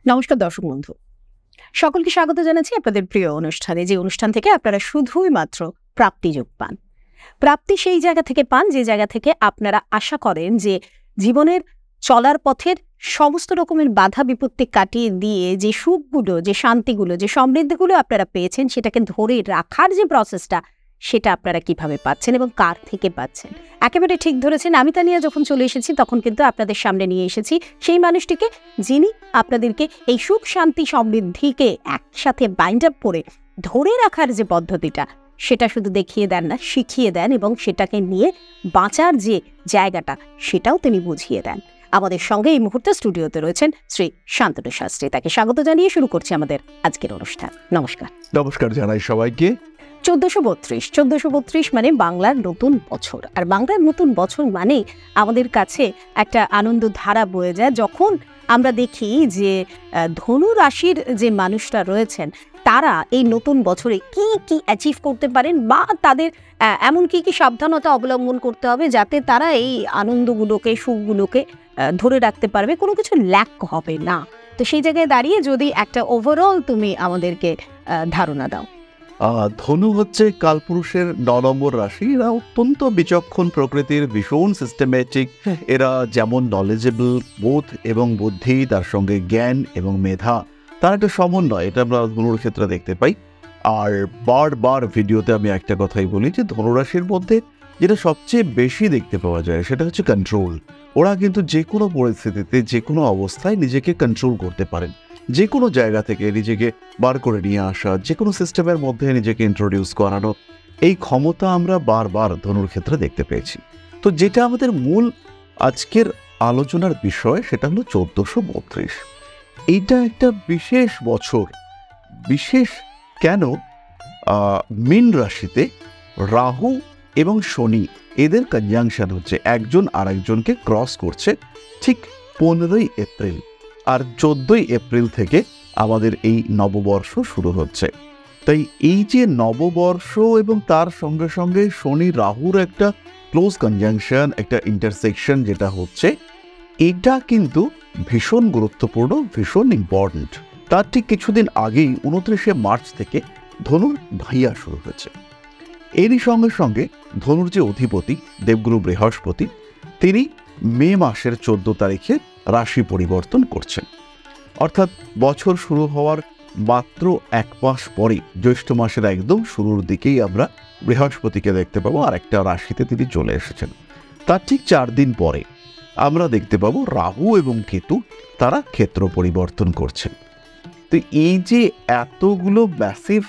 নমস্কার দর্শক বন্ধু, সকলকে স্বাগত জানাচ্ছি আপনাদের প্রিয় অনুষ্ঠানে, যে অনুষ্ঠান থেকে আপনারা শুধুই মাত্র প্রাপ্তিযোগ পান। প্রাপ্তি সেই জায়গা থেকে পান যে জায়গা থেকে আপনারা আশা করেন যে জীবনের চলার পথের সমস্ত রকমের বাধা বিপত্তি কাটিয়ে দিয়ে যে সুখগুলো, যে শান্তিগুলো, যে সমৃদ্ধিগুলো আপনারা পেয়েছেন, সেটাকে ধরে রাখার যে প্রসেসটা, সেটা আপনারা কিভাবে পাচ্ছেন এবং কার থেকে পাচ্ছেন। একেবারে ঠিক ধরেছেন। আমি তানিয়া যখন চলে এসেছি তখন কিন্তু আপনাদের সামনে নিয়ে এসেছি সেই মানুষটিকে, যিনি আপনাদেরকে এই সুখ শান্তি সমৃদ্ধিকে একসাথে বাইন্ড আপ করে ধরে রাখার যে পদ্ধতিটা, সেটা শুধু দেখিয়ে দেন না, শিখিয়ে দেন, এবং সেটাকে নিয়ে বাঁচার যে জায়গাটা, সেটাও তিনি বুঝিয়ে দেন। আমাদের সঙ্গে এই মুহূর্তে স্টুডিওতে রয়েছেন শ্রী শান্তনু শাস্ত্রী। তাকে স্বাগত জানিয়ে শুরু করছি আমাদের আজকের অনুষ্ঠান। নমস্কার। নমস্কার জানাই সবাইকে। 1432 মানে বাংলার নতুন বছর। আর বাংলার নতুন বছর মানে আমাদের কাছে একটা আনন্দ ধারা বয়ে যায় যখন আমরা দেখি যে ধনু রাশির যে মানুষরা রয়েছেন, তারা এই নতুন বছরে কি কি অ্যাচিভ করতে পারেন, বা তাদের এমন কি কি সাবধানতা অবলম্বন করতে হবে যাতে তারা এই আনন্দগুলোকে, সুখগুলোকে ধরে রাখতে পারবে, কোনো কিছু ল্যাক হবে না। তো সেই জায়গায় দাঁড়িয়ে যদি একটা ওভারঅল তুমি আমাদেরকে ধারণা দাও। ধনু হচ্ছে কালপুরুষের 9 নম্বর রাশি। এরা অত্যন্ত বিচক্ষণ প্রকৃতির, ভীষণ সিস্টেমেটিক। এরা যেমন নলেজেবল, বোধ এবং বুদ্ধি, তার সঙ্গে জ্ঞান এবং মেধা, তার একটা সমন্বয়, এটা আমরা ধনুর ক্ষেত্রে দেখতে পাই। আর বারবার ভিডিওতে আমি একটা কথাই বলি যে ধনুরাশির মধ্যে যেটা সবচেয়ে বেশি দেখতে পাওয়া যায় সেটা হচ্ছে কন্ট্রোল। ওরা কিন্তু যে কোনো পরিস্থিতিতে, যে কোনো অবস্থায় নিজেকে কন্ট্রোল করতে পারেন। যে কোনো জায়গা থেকে নিজেকে বার করে নিয়ে আসা, যে কোনো সিস্টেমের মধ্যে নিজেকে ইন্ট্রোডিউস করানো, এই ক্ষমতা আমরা বারবার ধনুর ক্ষেত্রে দেখতে পেয়েছি। তো যেটা আমাদের মূল আজকের আলোচনার বিষয় সেটা হলো 1432। এইটা একটা বিশেষ বছর। বিশেষ কেন? মীন রাশিতে রাহু এবং শনি, এদের কনজাংশন হচ্ছে, একজন আরেকজনকে ক্রস করছে ঠিক 15ই এপ্রিল। আর 14ই এপ্রিল থেকে আমাদের এই নববর্ষ শুরু হচ্ছে। তাই এই যে নববর্ষ এবং তার সঙ্গে সঙ্গে শনি রাহুর একটা ক্লোজ কনজাংশন, একটা ইন্টারসেকশন যেটা হচ্ছে, এটা কিন্তু ভীষণ গুরুত্বপূর্ণ, ভীষণ ইম্পর্ট্যান্ট। তার ঠিক কিছুদিন আগেই 29শে মার্চ থেকে ধনুর ঢাইয়া শুরু হয়েছে। এরই সঙ্গে সঙ্গে ধনুর যে অধিপতি দেবগুরু বৃহস্পতি, তিনি মে মাসের 14 তারিখে রাশি পরিবর্তন করছেন। অর্থাৎ বছর শুরু হওয়ার মাত্র 1 মাস পরে, জ্যৈষ্ঠ মাসের একদম শুরুর দিকেই আমরা বৃহস্পতিকে দেখতে পাবো আর একটা রাশিতে তিনি চলে এসেছেন। তার ঠিক 4 দিন পরে আমরা দেখতে পাবো রাহু এবং কেতু তারা ক্ষেত্র পরিবর্তন করছেন। তো এই যে এতগুলো ম্যাসিভ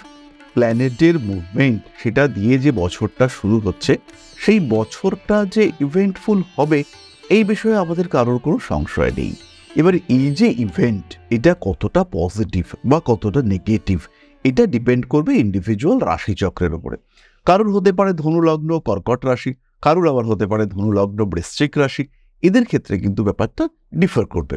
প্ল্যানেটের মুভমেন্ট, সেটা দিয়ে যে বছরটা শুরু হচ্ছে, সেই বছরটা যে ইভেন্টফুল হবে এই বিষয়ে আমাদের কারোর কোনো সংশয় নেই। এবার এই যে ইভেন্ট, এটা কতটা পজিটিভ বা কতটা নেগেটিভ, এটা ডিপেন্ড করবে ইন্ডিভিজুয়াল রাশিচক্রের উপরে। কারোর হতে পারে ধনুলগ্ন কর্কট রাশি, কারোর আবার হতে পারে ধনুলগ্ন বৃশ্চিক রাশি। এদের ক্ষেত্রে কিন্তু ব্যাপারটা ডিফার করবে।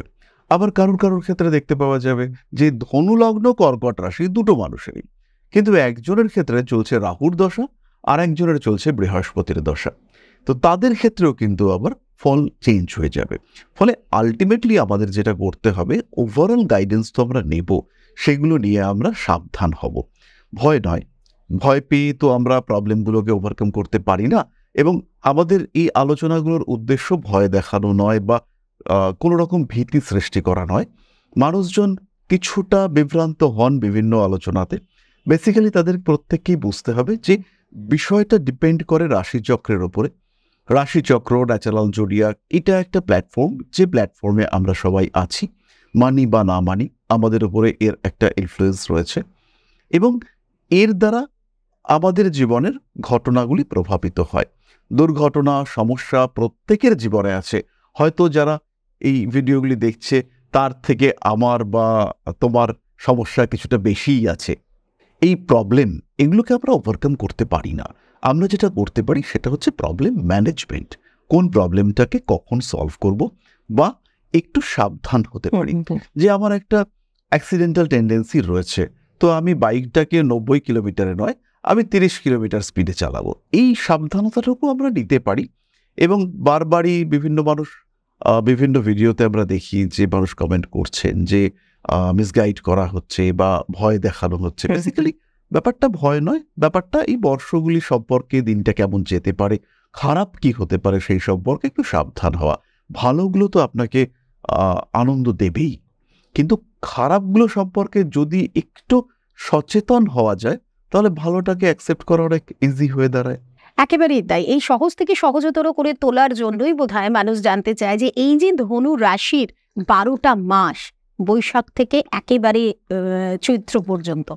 আবার কারোর ক্ষেত্রে দেখতে পাওয়া যাবে যে ধনুলগ্ন কর্কট রাশি দুটো মানুষেরই, কিন্তু একজনের ক্ষেত্রে চলছে রাহুর দশা আর একজনের চলছে বৃহস্পতির দশা। তো তাদের ক্ষেত্রেও কিন্তু আবার ফল চেঞ্জ হয়ে যাবে। ফলে আলটিমেটলি আমাদের যেটা করতে হবে, ওভারঅল গাইডেন্স তো আমরা নেব, সেগুলো নিয়ে আমরা সাবধান হব। ভয় নয়, ভয় পেয়ে তো আমরা প্রবলেমগুলোকে ওভারকাম করতে পারি না। এবং আমাদের এই আলোচনাগুলোর উদ্দেশ্য ভয় দেখানো নয় বা কোনো রকম ভীতি সৃষ্টি করা নয়। মানুষজন কিছুটা বিভ্রান্ত হন বিভিন্ন আলোচনাতে। বেসিক্যালি তাদের প্রত্যেককেই বুঝতে হবে যে বিষয়টা ডিপেন্ড করে রাশিচক্রের ওপরে। রাশিচক্র, ন্যাচারাল জোডিয়াক, এটা একটা প্ল্যাটফর্ম, যে প্ল্যাটফর্মে আমরা সবাই আছি, মানি বা না মানি, আমাদের উপরে এর একটা ইনফ্লুয়েন্স রয়েছে এবং এর দ্বারা আমাদের জীবনের ঘটনাগুলি প্রভাবিত হয়। দুর্ঘটনা, সমস্যা প্রত্যেকের জীবনে আছে। হয়তো যারা এই ভিডিওগুলি দেখছে তার থেকে আমার বা তোমার সমস্যা কিছুটা বেশিই আছে। এই প্রবলেম, এগুলোকে আমরা ওভারকাম করতে পারি না। আমরা যেটা করতে পারি সেটা হচ্ছে প্রবলেম ম্যানেজমেন্ট। কোন প্রবলেমটাকে কখন সলভ করব, বা একটু সাবধান হতে পারি। যে আমার একটা অ্যাক্সিডেন্টাল টেন্ডেন্সি রয়েছে, তো আমি বাইকটাকে 90 কিলোমিটারে নয়, আমি 30 কিলোমিটার স্পিডে চালাবো। এই সাবধানতাটুকু আমরা নিতে পারি। এবং বারবারই বিভিন্ন মানুষ বিভিন্ন ভিডিওতে আমরা দেখি যে মানুষ কমেন্ট করছেন যে মিসগাইড করা হচ্ছে বা ভয় দেখানো হচ্ছে। বেসিক্যালি ব্যাপারটা ভয় নয়, ব্যাপারটা এই বর্ষগুলি সম্পর্কে দিনটা কেমন যেতে পারে, খারাপ কি হতে পারে সেই সম্পর্কে একটু সাবধান হওয়া। ভালোগুলো তো আপনাকে আনন্দ দেবেই, কিন্তু খারাপগুলো সম্পর্কে যদি একটু সচেতন হওয়া যায় তাহলে ভালোটাকে অ্যাকসেপ্ট করা অনেক ইজি হয়ে দাঁড়ায়। একেবারেই তাই। এই সহজ থেকে সহজতর করে তোলার জন্যই বোধহয় মানুষ জানতে চায় যে এই যে ধনু রাশির 12টা মাস, বৈশাখ থেকে একেবারে চৈত্র পর্যন্ত,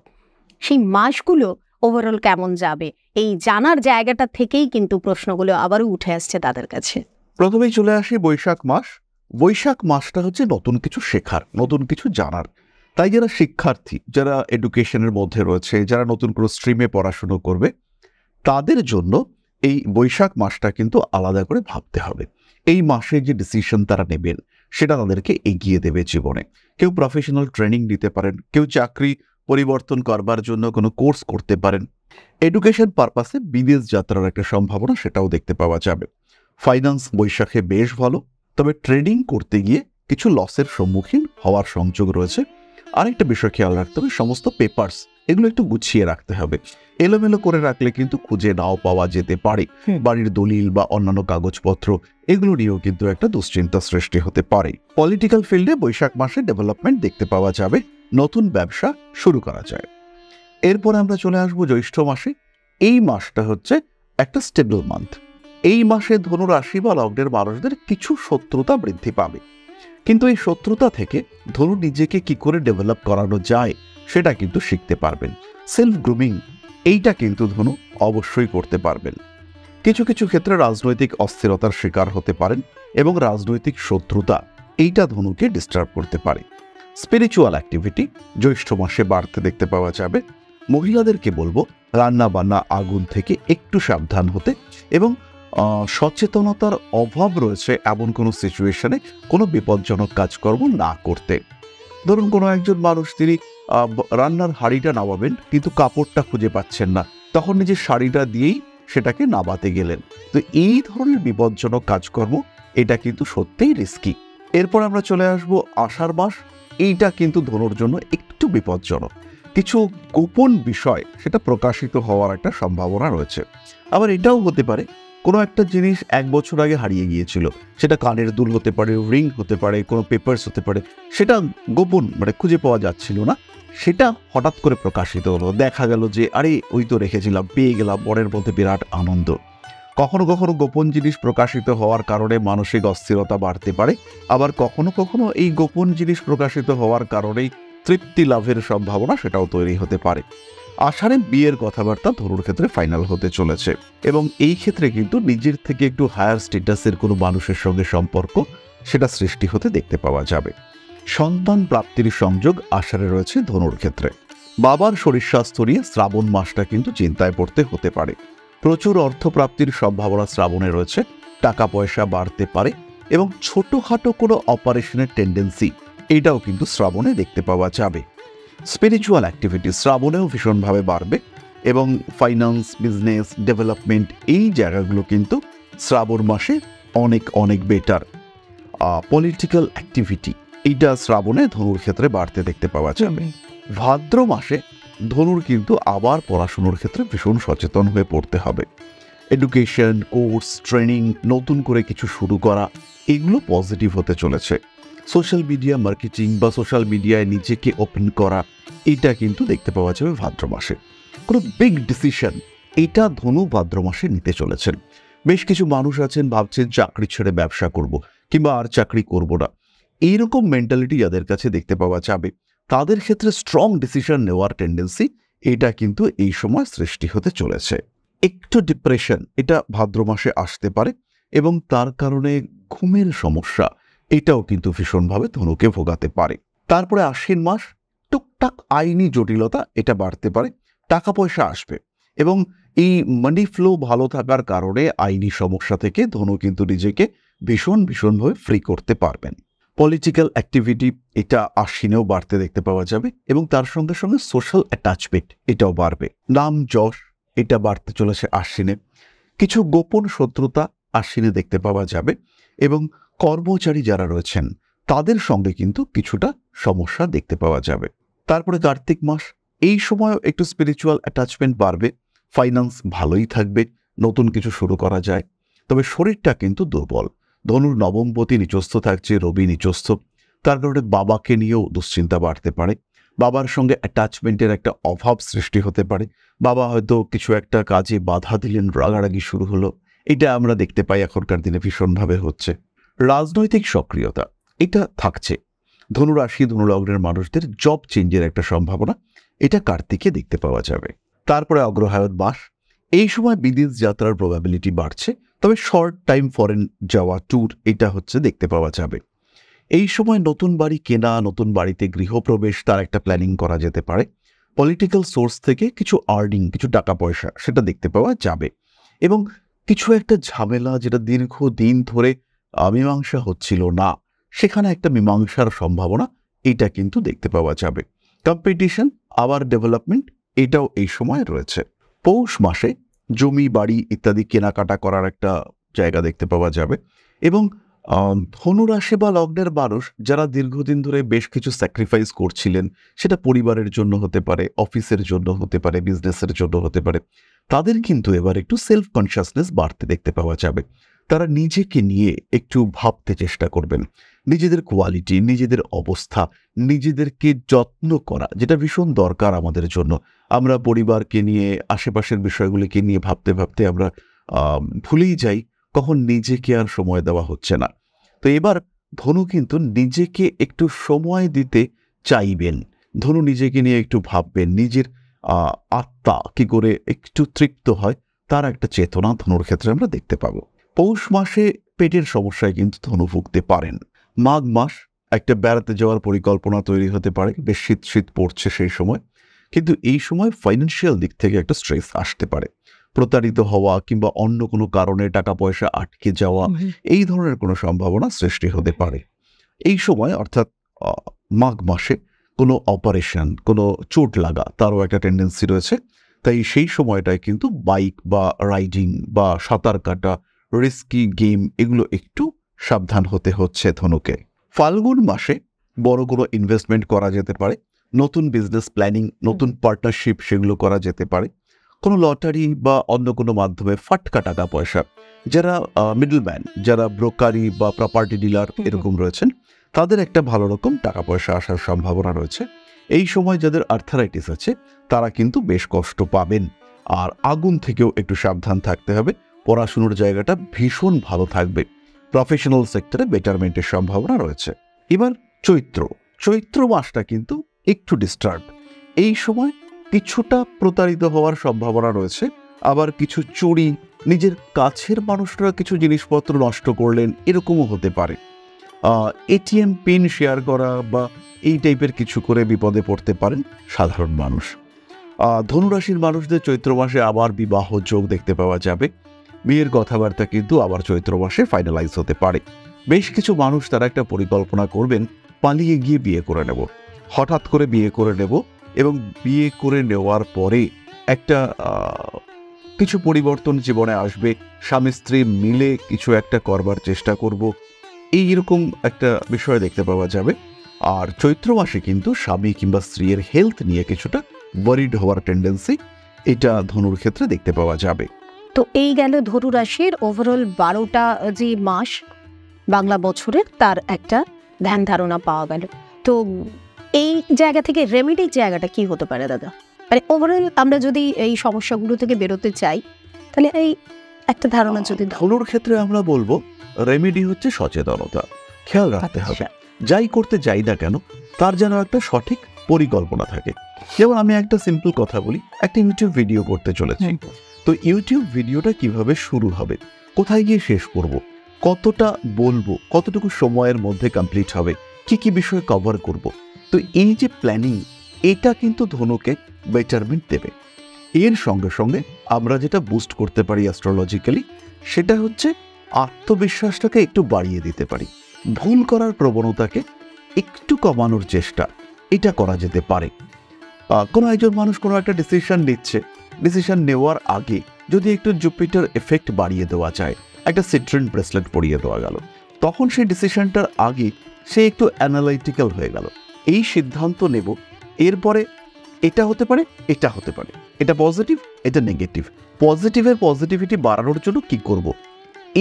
সেই মাসগুলো ওভারঅল কেমন যাবে, এই জানার জায়গাটা থেকেই কিন্তু প্রশ্নগুলো আবারও উঠে আসছে তাদের কাছে। প্রথমেই চলে আসি বৈশাখ মাস। বৈশাখ মাসটা হচ্ছে নতুন কিছু শেখার, নতুন কিছু জানার। তাই যারা শিক্ষার্থী, যারা এডুকেশনের মধ্যে রয়েছে, যারা নতুন কোনো স্ট্রিমে পড়াশুনো করবে, তাদের জন্য এই বৈশাখ মাসটা কিন্তু আলাদা করে ভাবতে হবে। এই মাসে যে ডিসিশন তারা নেবেন সেটা তাদেরকে এগিয়ে দেবে জীবনে। কেউ প্রফেশনাল ট্রেনিং নিতে পারেন, কেউ চাকরি পরিবর্তন করবার জন্য কোনো কোর্স করতে পারেন, এডুকেশন পারপাসে বিদেশ যাত্রার একটা সম্ভাবনা সেটাও দেখতে পাওয়া যাবে। ফাইন্যান্স বৈশাখে বেশ ভালো, তবে ট্রেডিং করতে গিয়ে কিছু লসের সম্মুখীন হওয়ার সংযোগ রয়েছে। আরেকটা বিষয় খেয়াল রাখতে হবে, সমস্ত পেপারস এগুলো একটু গুছিয়ে রাখতে হবে। এলোমেলো করে রাখলে কিন্তু খুঁজে নাও পাওয়া যেতে পারে। বাড়ির দলিল বা অন্যান্য কাগজপত্র এগুলো নিয়েও কিন্তু একটা দুশ্চিন্তা সৃষ্টি হতে পারে। পলিটিক্যাল ফিল্ডে বৈশাখ মাসে ডেভেলপমেন্ট দেখতে পাওয়া যাবে, নতুন ব্যবসা শুরু করা যায়। এরপর আমরা চলে আসবো জ্যৈষ্ঠ মাসে। এই মাসটা হচ্ছে একটা স্টেবল মান্থ। এই মাসে ধনু রাশি বা লগ্নের মানুষদের কিছু শত্রুতা বৃদ্ধি পাবে, কিন্তু এই শত্রুতা থেকে ধনু নিজেকে কি করে ডেভেলপ করানো যায় সেটা কিন্তু শিখতে পারবেন। সেলফ গ্রুমিং এইটা কিন্তু ধনু অবশ্যই করতে পারবেন। কিছু কিছু ক্ষেত্রে রাজনৈতিক অস্থিরতার শিকার হতে পারেন এবং রাজনৈতিক শত্রুতা এইটা ধনুকে ডিস্টার্ব করতে পারে। স্পিরিচুয়াল অ্যাক্টিভিটি জ্যৈষ্ঠ মাসে বাড়তে দেখতে পাওয়া যাবে। মহিলাদেরকে বলবো রান্না বান্না আগুন থেকে একটু সাবধান হতে এবং সচেতনতার অভাব রয়েছে এমন কোনো সিচুয়েশনে কোনো বিপজ্জনক কাজকর্ম না করতে। ধরুন কোনো একজন মানুষ তিনি রান্নার হাঁড়িটা নামাবেন কিন্তু কাপড়টা খুঁজে পাচ্ছেন না, তখন নিজের শাড়িটা দিয়েই সেটাকে নামাতে গেলেন। তো এই ধরনের বিপজ্জনক কাজকর্ম এটা কিন্তু সত্যিই রিস্কি। এরপর আমরা চলে আসবো আষাঢ় মাস। এইটা কিন্তু ধনুর জন্য একটু বিপজ্জনক। কিছু গোপন বিষয় সেটা প্রকাশিত হওয়ার একটা সম্ভাবনা রয়েছে। আবার এটাও হতে পারে কোনো একটা জিনিস 1 বছর আগে হারিয়ে গিয়েছিল, সেটা কানের দুল হতে পারে, রিং হতে পারে, কোনো পেপারস হতে পারে, সেটা গোপন মানে খুঁজে পাওয়া যাচ্ছিল না, সেটা হঠাৎ করে প্রকাশিত হলো। দেখা গেল যে আরে ওই তো রেখেছিলাম, পেয়ে গেলাম, মনের মধ্যে বিরাট আনন্দ। কখনো কখনো গোপন জিনিস প্রকাশিত হওয়ার কারণে মানসিক অস্থিরতা বাড়তে পারে, আবার কখনো কখনো এই গোপন জিনিস প্রকাশিত হওয়ার কারণেই তৃপ্তি লাভের সম্ভাবনা সেটাও তৈরি হতে পারে। আষাঢ়ে বিয়ের কথাবার্তা ধনুর ক্ষেত্রে ফাইনাল হতে চলেছে এবং এই ক্ষেত্রে কিন্তু নিজের থেকে একটু হায়ার স্ট্যাটাসের কোনো মানুষের সঙ্গে সম্পর্ক সেটা সৃষ্টি হতে দেখতে পাওয়া যাবে। সন্তান প্রাপ্তির সংযোগ আষাঢ়ে রয়েছে ধনুর ক্ষেত্রে। বাবার শরীর স্বাস্থ্য নিয়ে শ্রাবণ মাসটা কিন্তু চিন্তায় পড়তে হতে পারে। প্রচুর অর্থপ্রাপ্তির সম্ভাবনা শ্রাবণে রয়েছে, টাকা পয়সা বাড়তে পারে এবং ছোটখাটো কোনো অপারেশনের টেন্ডেন্সি এটাও কিন্তু শ্রাবণে দেখতে পাওয়া যাবে। স্পিরিচুয়াল অ্যাক্টিভিটি শ্রাবণেও ভীষণভাবে বাড়বে এবং ফাইন্যান্স, বিজনেস, ডেভেলপমেন্ট এই জায়গাগুলো কিন্তু শ্রাবণ মাসে অনেক অনেক বেটার। পলিটিক্যাল অ্যাক্টিভিটি এইটা শ্রাবণে ধনুর ক্ষেত্রে বাড়তে দেখতে পাওয়া যাবে। ভাদ্র মাসে ধনুর কিন্তু আবার পড়াশুনোর ক্ষেত্রে ভীষণ সচেতন হয়ে পড়তে হবে। এডুকেশন, কোর্স, ট্রেনিং, নতুন করে কিছু শুরু করা এগুলো পজিটিভ হতে চলেছে। সোশ্যাল মিডিয়া মার্কেটিং বা সোশ্যাল মিডিয়ায় নিজেকে ওপেন করা এটা কিন্তু দেখতে পাওয়া যাবে ভাদ্র মাসে। কোনো বিগ ডিসিশন এটা ধনু ভাদ্র মাসে নিতে চলেছেন। বেশ কিছু মানুষ আছেন ভাবছেন চাকরি ছেড়ে ব্যবসা করব কিংবা আর চাকরি করব না, এইরকম মেন্টালিটি যাদের কাছে দেখতে পাওয়া যাবে তাদের ক্ষেত্রে স্ট্রং ডিসিশন নেওয়ার টেন্ডেন্সি এটা কিন্তু এই সময় সৃষ্টি হতে চলেছে। একটু ডিপ্রেশন এটা ভাদ্র মাসে আসতে পারে এবং তার কারণে ঘুমের সমস্যা এটাও কিন্তু ভীষণভাবে ধনুকে ভোগাতে পারে। তারপরে আশ্বিন মাস, টুকটাক আইনি জটিলতা এটা বাড়তে পারে, টাকা পয়সা আসবে এবং এই মানি ফ্লো ভালো থাকার কারণে আইনি সমস্যা থেকে ধনু কিন্তু নিজেকে ভীষণভাবে ফ্রি করতে পারবেন। পলিটিক্যাল অ্যাক্টিভিটি এটা আশ্বিনেও বাড়তে দেখতে পাওয়া যাবে এবং তার সঙ্গে সঙ্গে সোশ্যাল অ্যাটাচমেন্ট এটাও বাড়বে। নাম যশ এটা বাড়তে চলেছে আশ্বিনে। কিছু গোপন শত্রুতা আশ্বিনে দেখতে পাওয়া যাবে এবং কর্মচারী যারা রয়েছেন তাদের সঙ্গে কিন্তু কিছুটা সমস্যা দেখতে পাওয়া যাবে। তারপরে কার্তিক মাস, এই সময়ও একটু স্পিরিচুয়াল অ্যাটাচমেন্ট বাড়বে, ফাইন্যান্স ভালোই থাকবে, নতুন কিছু শুরু করা যায়। তবে শরীরটা কিন্তু দুর্বল। ধনুর নবমপতি নিচস্থ থাকছে, রবি নিচস্থ, তার কারণে বাবাকে নিয়েও দুশ্চিন্তা বাড়তে পারে। বাবার সঙ্গে অ্যাটাচমেন্টের একটা অভাব সৃষ্টি হতে পারে। বাবা হয়তো কিছু একটা কাজে বাধা দিলেন, রাগারাগি শুরু হলো, এটা আমরা দেখতে পাই এখনকার দিনে ভীষণভাবে হচ্ছে। রাজনৈতিক সক্রিয়তা এটা থাকছে। ধনুরাশি ধনুলগ্নের মানুষদের জব চেঞ্জের একটা সম্ভাবনা এটা কার্তিকে দেখতে পাওয়া যাবে। তারপরে অগ্রহায়ণ মাস, এই সময় বিদেশ যাত্রার প্রবাবিলিটি বাড়ছে, তবে শর্ট টাইম ফরেন যাওয়া ট্যুর এটা হচ্ছে দেখতে পাওয়া যাবে। এই সময় নতুন বাড়ি কেনা, নতুন বাড়িতে গৃহপ্রবেশ তার একটা প্ল্যানিং করা যেতে পারে। পলিটিক্যাল সোর্স থেকে কিছু আর্নিং, কিছু টাকা পয়সা সেটা দেখতে পাওয়া যাবে। এবং কিছু একটা ঝামেলা যেটা দীর্ঘদিন ধরে মীমাংসা হচ্ছিল না, সেখানে একটা মীমাংসার সম্ভাবনা এটা কিন্তু দেখতে পাওয়া যাবে। কম্পিটিশন আবার ডেভেলপমেন্ট এটাও এই সময় রয়েছে। পৌষ মাসে জমি বাড়ি ইত্যাদি কেনাকাটা করার একটা জায়গা দেখতে পাওয়া যাবে। এবং ধনুরাশি বা লগ্নের মানুষ যারা দীর্ঘদিন ধরে বেশ কিছু স্যাক্রিফাইস করছিলেন, সেটা পরিবারের জন্য হতে পারে, অফিসের জন্য হতে পারে, বিজনেসের জন্য হতে পারে, তাদের কিন্তু এবার একটু সেলফ কনসিয়াসনেস বাড়তে দেখতে পাওয়া যাবে। তারা নিজেকে নিয়ে একটু ভাবতে চেষ্টা করবেন, নিজেদের কোয়ালিটি, নিজেদের অবস্থা, নিজেদেরকে যত্ন করা, যেটা ভীষণ দরকার আমাদের জন্য। আমরা পরিবারকে নিয়ে, আশেপাশের বিষয়গুলিকে নিয়ে ভাবতে ভাবতে আমরা ভুলেই যাই কখন নিজেকে আর সময় দেওয়া হচ্ছে না। তো এবার ধনু কিন্তু নিজেকে একটু সময় দিতে চাইবেন। ধনু নিজেকে নিয়ে একটু ভাববেন, নিজের আত্মা কি করে একটু তৃপ্ত হয় তার একটা চেতনা ধনুর ক্ষেত্রে আমরা দেখতে পাবো। পৌষ মাসে পেটের সমস্যায় কিন্তু ধনু ভুগতে পারেন। মাঘ মাস একটা বেড়াতে যাওয়ার পরিকল্পনা তৈরি হতে পারে, বেশ শীত শীত পড়ছে সেই সময়, কিন্তু এই সময় ফাইন্যান্সিয়াল দিক থেকে একটা স্ট্রেস আসতে পারে। প্রতারিত হওয়া কিংবা অন্য কোনো কারণে টাকা পয়সা আটকে যাওয়া, এই ধরনের কোনো সম্ভাবনা সৃষ্টি হতে পারে। এই সময় অর্থাৎ মাঘ মাসে কোনো অপারেশন, কোনো চোট লাগা তারও একটা টেন্ডেন্সি রয়েছে। তাই সেই সময়টায় কিন্তু বাইক বা রাইডিং বা সাঁতার কাটা, রিস্কি গেম, এগুলো একটু সাবধান হতে হচ্ছে ধনুকে। ফাল্গুন মাসে বড় কোনো ইনভেস্টমেন্ট করা যেতে পারে, নতুন বিজনেস প্ল্যানিং, নতুন পার্টনারশিপ সেগুলো করা যেতে পারে। কোনো লটারি বা অন্য কোনো মাধ্যমে ফাটকা টাকা পয়সা, যারা মিডলম্যান, যারা ব্রোকারি বা প্রপার্টি ডিলার এরকম রয়েছেন, তাদের একটা ভালো রকম টাকা পয়সা আসার সম্ভাবনা রয়েছে। এই সময় যাদের আর্থারাইটিস আছে তারা কিন্তু বেশ কষ্ট পাবেন। আর আগুন থেকেও একটু সাবধান থাকতে হবে। পড়াশুনোর জায়গাটা ভীষণ ভালো থাকবে, প্রফেশনাল সেক্টরে বেটারমেন্টের সম্ভাবনা রয়েছে। এবার চৈত্র মাসটা কিন্তু একটু ডিস্টার্ব। এই সময় কিছুটা প্রতারিত হওয়ার সম্ভাবনা রয়েছে, আবার কিছু চুরি, নিজের কাছের মানুষরা কিছু জিনিসপত্র নষ্ট করলেন, এরকমও হতে পারে। এটিএম পিন শেয়ার করা বা এই টাইপের কিছু করে বিপদে পড়তে পারেন সাধারণ মানুষ। ধনুরাশির মানুষদের চৈত্র মাসে আবার বিবাহ যোগ দেখতে পাওয়া যাবে। বিয়ের কথাবার্তা কিন্তু আবার চৈত্র মাসে ফাইনালাইজ হতে পারে। বেশ কিছু মানুষ তারা একটা পরিকল্পনা করবেন, পালিয়ে গিয়ে বিয়ে করে নেব, হঠাৎ করে বিয়ে করে নেব, এবং বিয়ে করে নেওয়ার পরে একটা কিছু পরিবর্তন জীবনে আসবে, স্বামী স্ত্রী মিলে কিছু একটা করবার চেষ্টা করব, এইরকম একটা বিষয় দেখতে পাওয়া যাবে। আর চৈত্র মাসে কিন্তু স্বামী কিংবা স্ত্রীর হেলথ নিয়ে কিছুটা ওয়ারিড হওয়ার টেন্ডেন্সি এটা ধনুর ক্ষেত্রে দেখতে পাওয়া যাবে। তো এই গেল ধনু রাশির ওভারঅল 12টা যে মাস বাংলা বছরের, তার একটা ধ্যান ধারণা পাওয়া গেল। তো এই জায়গা থেকে রেমেডির জায়গাটা কি হতে পারে দাদা? মানে ওভারঅল আমরা যদি এই সমস্যাগুলো থেকে বেরোতে চাই, তাহলে এই একটা ধারণা যদি ধনুর ক্ষেত্রে আমরা বলবো রেমেডি হচ্ছে সচেতনতা, খেয়াল রাখতে হবে। যাই করতে যাই না কেন তার যেন একটা সঠিক পরিকল্পনা থাকে। যেমন আমি একটা সিম্পল কথা বলি, একটা ইউটিউব ভিডিও করতে চলেছি, তো ইউটিউব ভিডিওটা কিভাবে শুরু হবে, কোথায় গিয়ে শেষ করব, কতটা বলবো, কতটুকু সময়ের মধ্যে কমপ্লিট হবে, কি কি বিষয় কভার করব, তো এই যে প্ল্যানিং, এটা কিন্তু ধনুকে বেটারমেন্ট দেবে। এর সঙ্গে সঙ্গে আমরা যেটা বুস্ট করতে পারি অ্যাস্ট্রোলজিক্যালি, সেটা হচ্ছে আত্মবিশ্বাসটাকে একটু বাড়িয়ে দিতে পারি, ভুল করার প্রবণতাকে একটু কমানোর চেষ্টা এটা করা যেতে পারে। কোনো একজন মানুষ কোনো একটা ডিসিশন নিচ্ছে, ডিসিশন নেওয়ার আগে যদি একটু জুপিটার এফেক্ট বাড়িয়ে দেওয়া যায়, একটা সিট্রিন ব্রেসলেট পরিয়ে দেওয়া গেল, তখন সেই ডিসিশনটার আগে সে একটু অ্যানালাইটিক্যাল হয়ে গেল, এই সিদ্ধান্ত নেব, এরপরে এটা হতে পারে, এটা হতে পারে, এটা পজিটিভ, এটা নেগেটিভ, পজিটিভের পজিটিভিটি বাড়ানোর জন্য কি করব,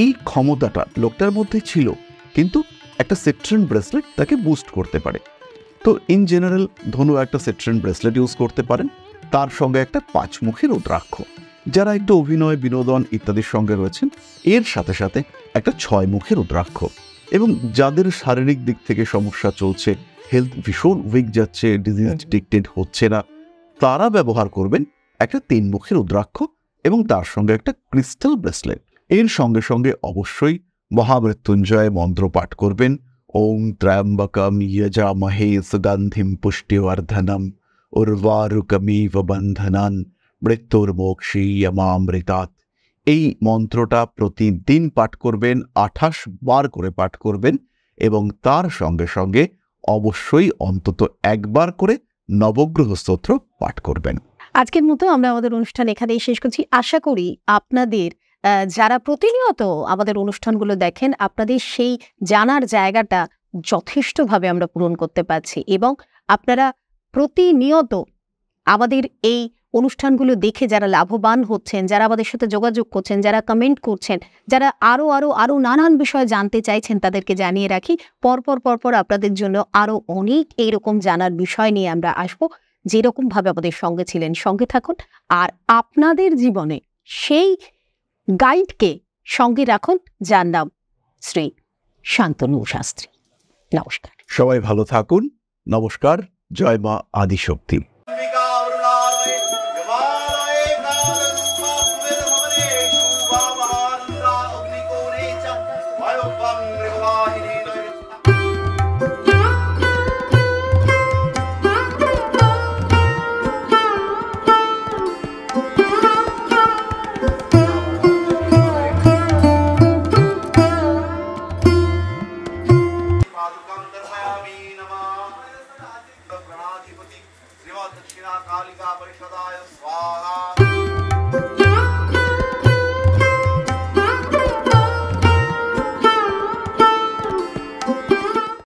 এই ক্ষমতাটা লোকটার মধ্যে ছিল। কিন্তু একটা সিট্রেন ব্রেসলেট তাকে বুস্ট করতে পারে। তো ইন জেনারেল ধনু একটা সিট্রেন ব্রেসলেট ইউজ করতে পারেন, তার সঙ্গে একটা 5 মুখের রুদ্রাক্ষ। যারা একটু অভিনয়, বিনোদন ইত্যাদির সঙ্গে রয়েছেন, এর সাথে সাথে একটা 6 মুখের রুদ্রাক্ষ। এবং যাদের শারীরিক দিক থেকে সমস্যা চলছে, হেলথ ভীষণ উইক যাচ্ছে, ডিজিজ ডিটেক্টেড হচ্ছে না, তারা ব্যবহার করবেন একটা 3 মুখের রুদ্রাক্ষ এবং তার সঙ্গে একটা ক্রিস্টাল ব্রেসলেট। এর সঙ্গে সঙ্গে অবশ্যই মহামৃত্যুঞ্জয় মন্ত্র পাঠ করবেন। ওম ত্র্যম্বকম যজামহে সুগন্ধিম পুষ্টিবর্ধনম উর্বারুকমিব বন্ধনান মৃত্যুর্মোক্ষীয়মামৃতাৎ। এই মন্ত্রটা প্রতিদিন পাঠ করবেন, 28 বার করে পাঠ করবেন এবং তার সঙ্গে সঙ্গে অবশ্যই অন্তত একবার করে নবগ্রহ স্তোত্র পাঠ করবেন। আজকের মতো আমরা আমাদের অনুষ্ঠান এখানেই শেষ করছি। আশা করি আপনাদের যারা প্রতিনিয়ত আমাদের অনুষ্ঠানগুলো দেখেন, আপনাদের সেই জানার জায়গাটা যথেষ্টভাবে আমরা পূরণ করতে পারছি এবং আপনারা প্রতিনিয়ত আমাদের এই অনুষ্ঠানগুলো দেখে যারা লাভবান হচ্ছেন, যারা আমাদের সাথে যোগাযোগ করছেন, যারা কমেন্ট করছেন, যারা আরও নানান বিষয় জানতে চাইছেন, তাদেরকে জানিয়ে রাখি পরপর আপনাদের জন্য আরও অনেক এইরকম জানার বিষয় নিয়ে আমরা আসবো। যেরকমভাবে আমাদের সঙ্গে ছিলেন, সঙ্গে থাকুন আর আপনাদের জীবনে সেই গাইডকে সঙ্গে রাখুন, যার নাম শ্রী শান্তনু শাস্ত্রী। নমস্কার, সবাই ভালো থাকুন। নমস্কার। জয় মা আদিশক্তি। दक्षिणा कालिका परिषदाय स्वाहा।